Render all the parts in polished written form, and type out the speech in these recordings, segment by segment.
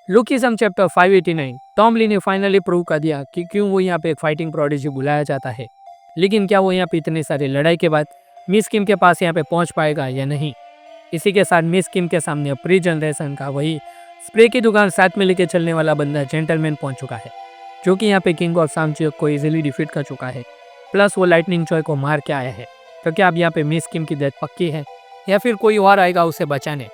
Lookism chapter 589। Tom Lee ने finally prove कर दिया कि क्यों वो यहाँ पे एक फाइटिंग प्रोडिजी बुलाया जाता है, लेकिन क्या वो यहाँ पे इतनी सारी लड़ाई के बाद मिस किम के पास यहाँ पे पहुँच पाएगा या नहीं। इसी के साथ मिस किम के सामने प्री जनरेशन का वही स्प्रे की दुकान साथ में लेके चलने वाला बंदा जेंटलमैन पहुंच चुका है, जो कि यहाँ पे किंग ऑफ सांगचियोक को इजीली डिफीट कर चुका है, प्लस वो लाइटनिंग चॉय को मार के आया है। तो क्या अब यहाँ पे मिस किम की डेथ पक्की है या फिर कोई और आएगा उसे बचाने।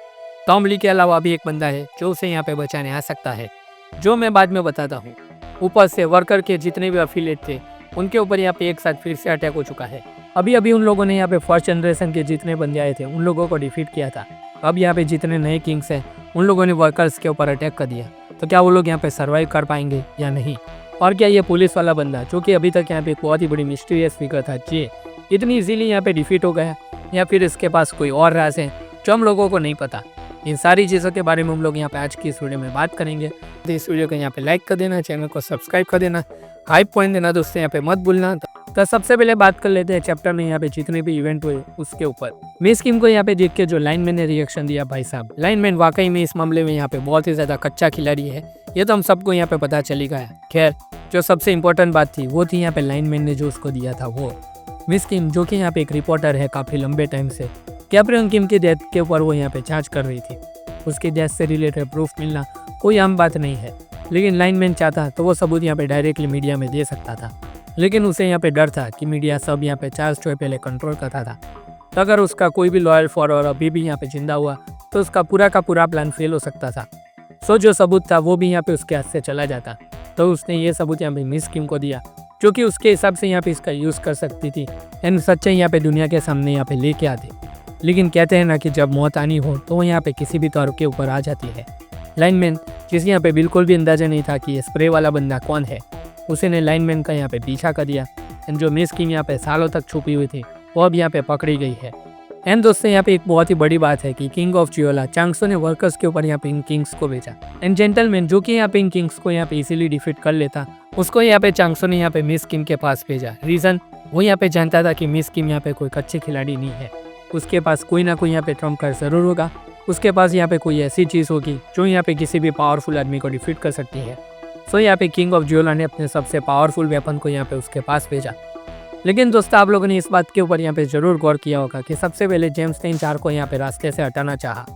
टॉम ली के अलावा भी एक बंदा है जो उसे यहाँ पे बचाने आ सकता है, जो मैं बाद में बताता हूँ। ऊपर से वर्कर के जितने भी अफिलिएट थे उनके ऊपर यहाँ पे एक साथ फिर से अटैक हो चुका है। अभी अभी उन लोगों ने यहाँ पे फर्स्ट जनरेशन के जितने बंदे आए थे उन लोगों को डिफीट किया था। अब यहाँ पे जितने नए किंग्स हैं उन लोगों ने वर्कर्स के ऊपर अटैक कर दिया। तो क्या वो लोग यहाँ पे सर्वाइव कर पाएंगे या नहीं। और क्या ये पुलिस वाला बंदा जो कि अभी तक यहाँ पे एक बहुत ही बड़ी मिस्टीरियस फिगर था, जी इतनी इजीली यहाँ पे डिफीट हो गया, या फिर इसके पास कोई और राज है जो हम लोगों को नहीं पता। इन सारी चीज़ों के बारे में हम लोग यहाँ पे आज की इस वीडियो में बात करेंगे। तो इस वीडियो को यहाँ पे लाइक कर देना, चैनल को सब्सक्राइब कर देना, हाइप पॉइंट देना दोस्तों यहाँ पे मत भूलना। तो सबसे पहले बात कर लेते हैं चैप्टर में यहाँ पे जितने भी इवेंट हुए उसके ऊपर। मिस किम को यहाँ पे देख के जो लाइनमैन ने रिएक्शन दिया, भाई साहब लाइनमैन वाकई में इस मामले में यहाँ पे बहुत ही ज़्यादा कच्चा खिलाड़ी है, ये तो हम सबको यहाँ पे पता चली गया। खैर जो सबसे इम्पोर्टेंट बात थी वो थी यहाँ पे लाइनमैन ने जो उसको दिया था वो। मिस किम जो कि यहाँ पे एक रिपोर्टर है काफ़ी लंबे टाइम से, कैप्टन किम की डेथ के ऊपर वो यहाँ पे जाँच कर रही थी। उसकी डेथ से रिलेटेड प्रूफ मिलना कोई आम बात नहीं है, लेकिन लाइनमैन चाहता तो वो सबूत यहाँ पे डायरेक्टली मीडिया में दे सकता था, लेकिन उसे यहाँ पे डर था कि मीडिया सब यहाँ पे चार्ल्स चॉय पहले कंट्रोल करता था। तो अगर उसका कोई भी लॉयल फॉलोअर अभी भी यहाँ पे जिंदा हुआ तो उसका पूरा का पूरा प्लान फेल हो सकता था। सो जो सबूत था वो भी यहाँ पे उसके हाथ से चला जाता। तो उसने ये सबूत यहाँ पे मिस किम को दिया, जो कि उसके हिसाब से यहाँ पे इसका यूज़ कर सकती थी एंड सच्चाई यहाँ पे दुनिया के सामने यहाँ पे लेके आती। लेकिन कहते हैं ना कि जब मौत आनी हो तो वो यहाँ पे किसी भी तौर के ऊपर आ जाती है। लाइनमैन जिसे यहाँ पे बिल्कुल भी अंदाजा नहीं था कि ये स्प्रे वाला बंदा कौन है, उसने लाइनमैन का यहाँ पे पीछा कर दिया एंड जो मिस किम यहाँ पे सालों तक छुपी हुई थी वो अब यहाँ पे पकड़ी गई है। एंड दोस्तों यहाँ पे एक बहुत ही बड़ी बात है कि किंग ऑफ जियोला चांगसो ने वर्कर्स के ऊपर यहाँ पे इन किंग्स को भेजा एंड जेंटलमैन जो कि यहाँ पे इन किंग्स को यहाँ पे इजीली डिफीट कर लेता, उसको यहाँ पे चांगसो ने यहाँ पे मिस किम के पास भेजा। रीज़न वो यहाँ पे जानता था कि मिस किम यहाँ पे कोई अच्छे खिलाड़ी नहीं है, उसके पास कोई ना कोई यहाँ पे ट्रम्प कार्ड ज़रूर होगा, उसके पास यहाँ पे कोई ऐसी चीज़ होगी जो यहाँ पे किसी भी पावरफुल आदमी को डिफीट कर सकती है। सो यहाँ पे किंग ऑफ जियोला ने अपने सबसे पावरफुल वेपन को यहाँ पे उसके पास भेजा। लेकिन दोस्तों आप लोगों ने इस बात के ऊपर यहाँ पे ज़रूर गौर किया होगा कि सबसे पहले जेम्स ने इन चार को यहाँ पे रास्ते से हटाना चाहा।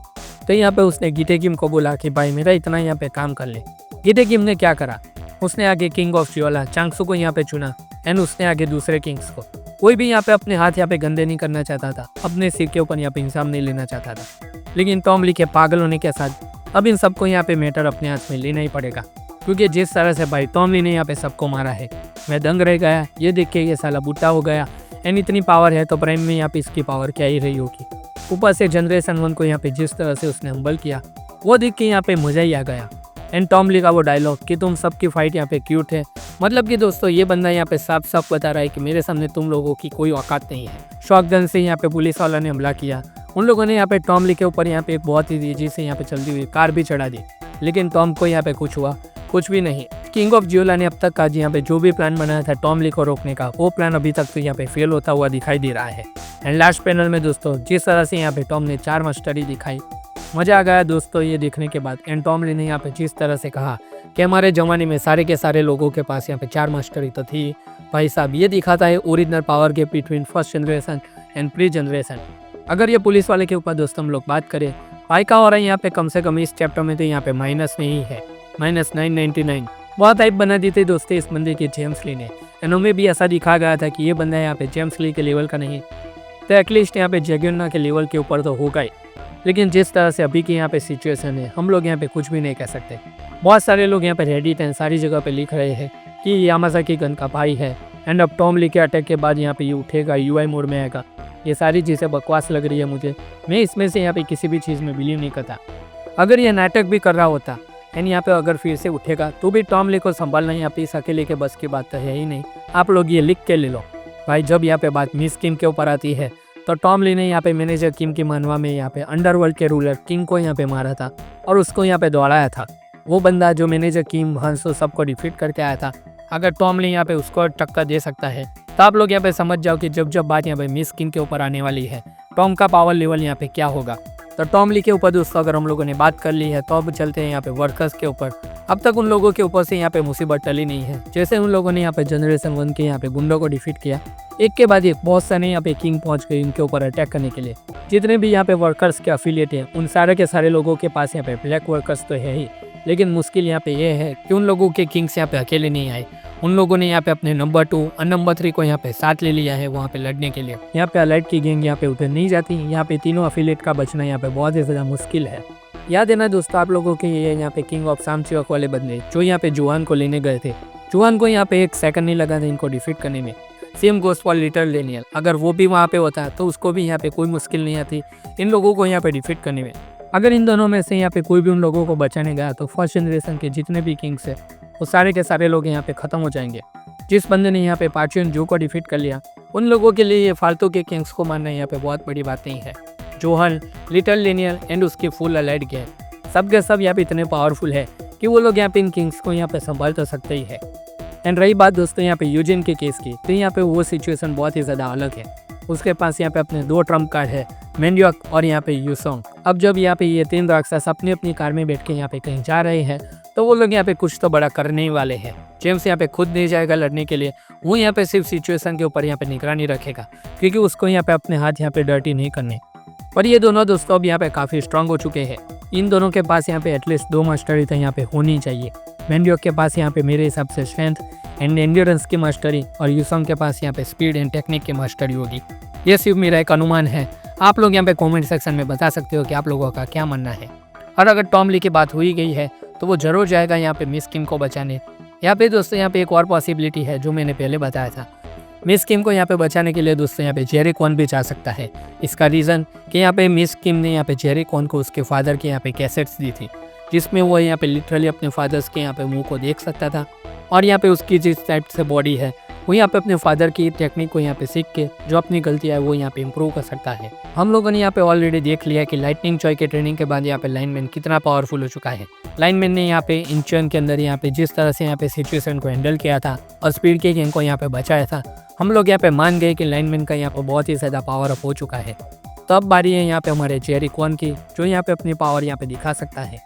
तो यहाँ पे उसने गीते किम को बोला कि भाई मेरा इतना यहाँ पे काम कर ले। गीते किम ने क्या करा, उसने आगे किंग ऑफ जियोला चांगसो को यहाँ पे चुना एंड उसने आगे दूसरे किंग्स को। कोई भी यहाँ पे अपने हाथ यहाँ पे गंदे नहीं करना चाहता था, अपने सिर के ऊपर यहाँ पे इंसाम नहीं लेना चाहता था। लेकिन टॉम ली के पागल होने के साथ अब इन सबको यहाँ पे मैटर अपने हाथ में लेना ही पड़ेगा, क्योंकि जिस तरह से भाई टॉम ली ने यहाँ पे सबको मारा है मैं दंग रह गया। ये देख के ये साला बूढ़ा हो गया एंड इतनी पावर है तो प्राइम में यहाँ पे इसकी पावर क्या ही रही होगी। ऊपर से जनरेशन 1 को यहाँ पे जिस तरह से उसने हम्बल किया वो देख के यहाँ पे मज़ा ही आ गया। एंड टॉम ली का वो डायलॉग कि तुम सबकी फाइट यहाँ पे क्यूट है, मतलब कि दोस्तों ये बंदा यहाँ पे साफ साफ बता रहा है कि मेरे सामने तुम लोगों की कोई औकात नहीं है। शॉटगन से यहाँ पे पुलिस वाला ने हमला किया, उन लोगों ने यहाँ पे टॉम ली के ऊपर यहाँ पे एक बहुत ही तेजी से यहाँ पे चलती हुई कार भी चढ़ा दी, लेकिन टॉम को यहाँ पे कुछ हुआ कुछ भी नहीं। किंग ऑफ जियोला ने अब तक का यहाँ पे जो भी प्लान बनाया था टॉम ली को रोकने का, वो प्लान अभी तक तो यहाँ पे फेल होता हुआ दिखाई दे रहा है। एंड लास्ट पैनल में दोस्तों जिस तरह से यहाँ पे टॉम ने 4 मास्टरी दिखाई, मज़ा आ गया दोस्तों ये देखने के बाद। एंड टॉम ली ने यहाँ पे जिस तरह से कहा कि हमारे ज़माने में सारे के सारे लोगों के पास यहाँ पे 4 मास्टरी तो थी, भाई साहब ये दिखाता है original power gap between first generation and pre generation. अगर ये पुलिस वाले के ऊपर दोस्तों हम लोग बात करें, भाई का हो रहा है यहाँ पे कम से कम इस चैप्टर में तो यहाँ पे माइनस में ही है, -999। बहुत हाइप बना दी थी दोस्तों इस बंदे की जेम्स ली ने। एंड उनमें भी ऐसा दिखा गया था कि ये बंदा यहाँ पे जेम्स ली के लेवल का नहीं तो एटलीस्ट यहाँ पे जगुन्ना के लेवल के ऊपर तो होगा ही। लेकिन जिस तरह से अभी की यहाँ पे सिचुएशन है हम लोग यहाँ पे कुछ भी नहीं कह सकते। बहुत सारे लोग यहाँ पे रेडिट एंड सारी जगह पे लिख रहे हैं कि यामाज़ाकी गन का भाई है एंड अब टॉम ली के अटैक के बाद यहाँ पे ये उठेगा, यूआई मोड में आएगा। ये सारी चीज़ें बकवास लग रही है मुझे, मैं इसमें से यहाँ पे किसी भी चीज़ में बिलीव नहीं करता। अगर ये नाटक भी कर रहा होता एंड यहाँ पे अगर फिर से उठेगा तो भी टॉम ली को संभालना यहाँ पे इस अकेले के बस की बात तो है ही नहीं। आप लोग ये लिख के ले लो भाई। जब यहाँ पे बात मिस किम के ऊपर आती है तो टॉम ली ने यहाँ पे मैनेजर किम की मनवा में यहाँ पे अंडरवर्ल्ड के रूलर किंग को यहाँ पे मारा था और उसको यहाँ पे दौड़ाया था। वो बंदा जो मैनेजर किम हंसो सबको डिफीट करके आया था, अगर टॉम ली यहाँ पे उसको टक्कर दे सकता है तो आप लोग यहाँ पे समझ जाओ कि जब जब बात यहाँ पे मिस किम के ऊपर आने वाली है टॉम का पावर लेवल यहाँ पे क्या होगा। तो टॉम ली के ऊपर दोस्तों अगर हम लोगों ने बात कर ली है तो अब चलते हैं यहाँ पे वर्कर्स के ऊपर। अब तक उन लोगों के ऊपर से यहाँ पे मुसीबत टली नहीं है। जैसे उन लोगों ने यहाँ पे जनरेशन 1 के यहाँ पे गुंडों को डिफीट किया, एक के बाद एक बहुत सारे यहाँ पे किंग पहुंच गए इनके ऊपर अटैक करने के लिए। जितने भी यहाँ पे वर्कर्स के अफिलिएट हैं उन सारे के सारे लोगों के पास यहाँ पे ब्लैक वर्कर्स तो है ही, लेकिन मुश्किल यहाँ पे ये है कि उन लोगों के किंग्स यहाँ पे अकेले नहीं आए। उन लोगों ने यहाँ पे अपने नंबर 2 और नंबर 3 को यहाँ पे साथ ले लिया है वहाँ पे लड़ने के लिए। यहाँ पे अलाइट की गैंग यहाँ पे उधर नहीं जाती। यहाँ पे तीनों अफिलिएट का बचना यहाँ पे बहुत ही ज़्यादा मुश्किल है। याद है ना दोस्तों आप लोगों के ये यहाँ पे किंग ऑफ सामचिवक वाले बंदे जो यहाँ पे जुआन को लेने गए थे, जुआन को यहाँ पे एक सेकंड नहीं लगा था इनको डिफीट करने में। Same goes for little Daniel, अगर वो भी वहाँ पे होता तो उसको भी यहाँ पे कोई मुश्किल नहीं आती इन लोगों को यहाँ पे डिफीट करने में। अगर इन दोनों में से यहाँ पे कोई भी उन लोगों को बचाने गया तो फर्स्ट जनरेशन के जितने भी किंग्स है वो सारे के सारे लोग यहाँ पे ख़त्म हो जाएंगे। जिस बंदे ने यहाँ पे पार्चियन जो को डिफीट कर लिया उन लोगों के लिए ये फालतू के किंग्स को मारना यहाँ पे बहुत बड़ी बात नहीं है। जोहन, लिटिल डेनियल एंड उसकी फुल अलाइड गैंग सब के सब यहाँ पे इतने पावरफुल है कि वो लोग यहाँ पे इन किंग्स को यहाँ पे संभाल तो सकते ही है। एंड रही बात दोस्तों यहाँ पे यूजिन के केस की, तो यहाँ पे वो सिचुएशन बहुत ही ज़्यादा अलग है। उसके पास यहाँ पे अपने 2 ट्रम्प कार्ड है, मेंड्योक और यहाँ पे यूसोंग। अब जब यहाँ पे ये 3 राक्षस अपनी अपनी कार में बैठ के यहाँ पे कहीं जा रहे हैं तो वो लोग यहाँ पे कुछ तो बड़ा करने ही वाले हैं। जेम्स यहाँ पे खुद नहीं जाएगा लड़ने के लिए, वो यहाँ पे सिर्फ सिचुएशन के ऊपर यहाँ पे निगरानी रखेगा क्योंकि उसको यहाँ पे अपने हाथ यहाँ पे डर्टी नहीं करने। पर ये दोनों दोस्तों अब यहाँ पे काफ़ी स्ट्रांग हो चुके हैं। इन दोनों के पास यहाँ पे एटलीस्ट 2 मास्टरी तो यहाँ पे होनी चाहिए। मेंड्योक के पास यहाँ पे मेरे हिसाब से स्ट्रेंथ एंड एंड्योरेंस की मास्टरी और यूसोंग के पास यहाँ पे स्पीड एंड टेक्निक की मास्टरी होगी। ये सिर्फ मेरा एक अनुमान है, आप लोग यहाँ पे कमेंट सेक्शन में बता सकते हो कि आप लोगों का क्या मानना है। और अगर टॉम ली की बात हुई गई है तो वो जरूर जाएगा यहाँ पे मिस किम को बचाने। यहाँ पे दोस्तों यहाँ पे एक और पॉसिबिलिटी है जो मैंने पहले बताया था। मिस किम को यहाँ पे बचाने के लिए दोस्तों यहाँ पे जेरी कॉन भी जा सकता है। इसका रीज़न कि यहाँ पे मिस किम ने यहाँ पे जेरी कॉन को उसके फादर के यहाँ पे कैसेट्स दी थी जिसमें वो यहाँ पे लिटरली अपने फादर्स के यहाँ पे मुंह को देख सकता था और यहाँ पे उसकी जिस टाइप से बॉडी है वो यहाँ पे अपने फादर की टेक्निक को यहाँ पे सीख के जो अपनी गलती है वो यहाँ पे इम्प्रूव कर सकता है। हम लोगों ने यहाँ पे ऑलरेडी देख लिया कि लाइटनिंग चॉय के ट्रेनिंग के बाद यहाँ पे लाइनमैन कितना पावरफुल हो चुका है। लाइनमैन ने यहाँ पे इंचन के अंदर यहाँ पे जिस तरह से यहाँ पे सिचुएशन को हैंडल किया था और स्पीड के गैंग को यहाँ पे बचाया था, हम लोग यहाँ पे मान गए कि लाइनमैन का यहाँ पे बहुत ही ज़्यादा पावर अप हो चुका है। तो अब बारी है यहाँ पे हमारे जेरी कॉन की जो यहाँ पे अपनी पावर यहाँ पे दिखा सकता है।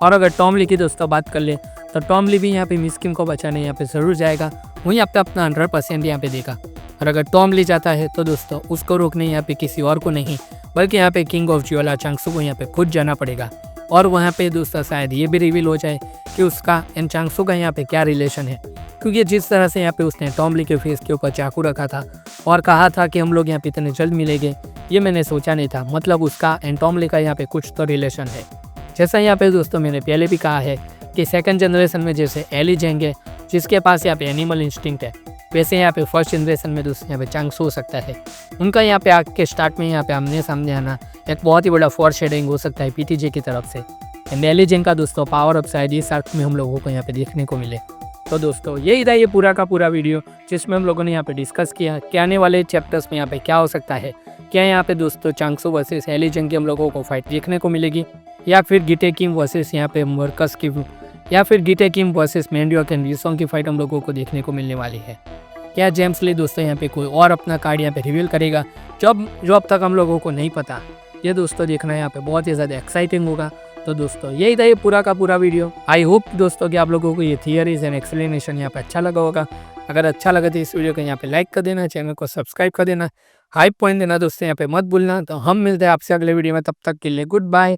और अगर टॉम ली की दोस्तों बात कर ले तो टॉम ली भी यहाँ पे मिस किम को बचाने यहाँ पे ज़रूर जाएगा, वो यहाँ पे अपना 100% यहाँ पे देगा। और अगर टॉम ली जाता है तो दोस्तों उसको रोकने यहाँ पे किसी और को नहीं बल्कि यहाँ पे किंग ऑफ ज्वाला चांगसू को यहाँ पे खुद जाना पड़ेगा। और वहाँ पे दोस्तों शायद ये भी रिवील हो जाए कि उसका एंड चांगसू का यहाँ पे क्या रिलेशन है, क्योंकि जिस तरह से यहाँ पे उसने टॉम ली के फेस के ऊपर चाकू रखा था और कहा था कि हम लोग यहाँ पे इतने जल्द मिलेंगे, ये मैंने सोचा नहीं था। मतलब उसका एंड टॉम ली का यहाँ पे कुछ तो रिलेशन है। जैसा यहाँ पे दोस्तों मैंने पहले भी कहा है कि सेकंड जनरेशन में जैसे एली जेंग है जिसके पास यहाँ पे एनिमल इंस्टिंक्ट है, वैसे यहाँ पे फर्स्ट जनरेशन में दोस्तों यहाँ पे चांगसू हो सकता है। उनका यहाँ पे आग के स्टार्ट में यहाँ पे आमने सामने आना एक बहुत ही बड़ा फॉरशेडिंग हो सकता है पीटीजे की तरफ से। एंड एली जेंग का दोस्तों पावर अप शायद इस आर्क में हम लोगों को यहाँ पे देखने को मिले। तो दोस्तों यही था ये पूरा का पूरा वीडियो जिसमें हम लोगों ने यहाँ पे डिस्कस किया कि आने वाले चैप्टर्स में यहाँ पे क्या हो सकता है। क्या यहाँ पे दोस्तों चांगसू वर्सेस एली जेंग की हम लोगों को फाइट देखने को मिलेगी, या फिर गीटे किम वर्सेस यहाँ पे वर्कर्स की, या फिर गीटे किम वर्सेस मेंड्योक एंड यूसोंग की फाइट हम लोगों को देखने को मिलने वाली है। क्या जेम्स ली दोस्तों यहाँ पे कोई और अपना कार्ड यहाँ पे रिवील करेगा जो अब तक हम लोगों को नहीं पता। ये दोस्तों देखना यहाँ पे बहुत ही ज़्यादा एक्साइटिंग होगा। तो दोस्तों यही था ये पूरा का पूरा वीडियो। आई होप दोस्तों कि आप लोगों को ये थियरीज एंड एक्सप्लेनेशन यहाँ पे अच्छा लगा होगा। अगर अच्छा लगा तो इस वीडियो को यहाँ पे लाइक कर देना, चैनल को सब्सक्राइब कर देना, हाइप पॉइंट देना दोस्तों यहाँ पे मत भूलना। तो हम मिलते हैं आपसे अगले वीडियो में, तब तक के लिए गुड बाय।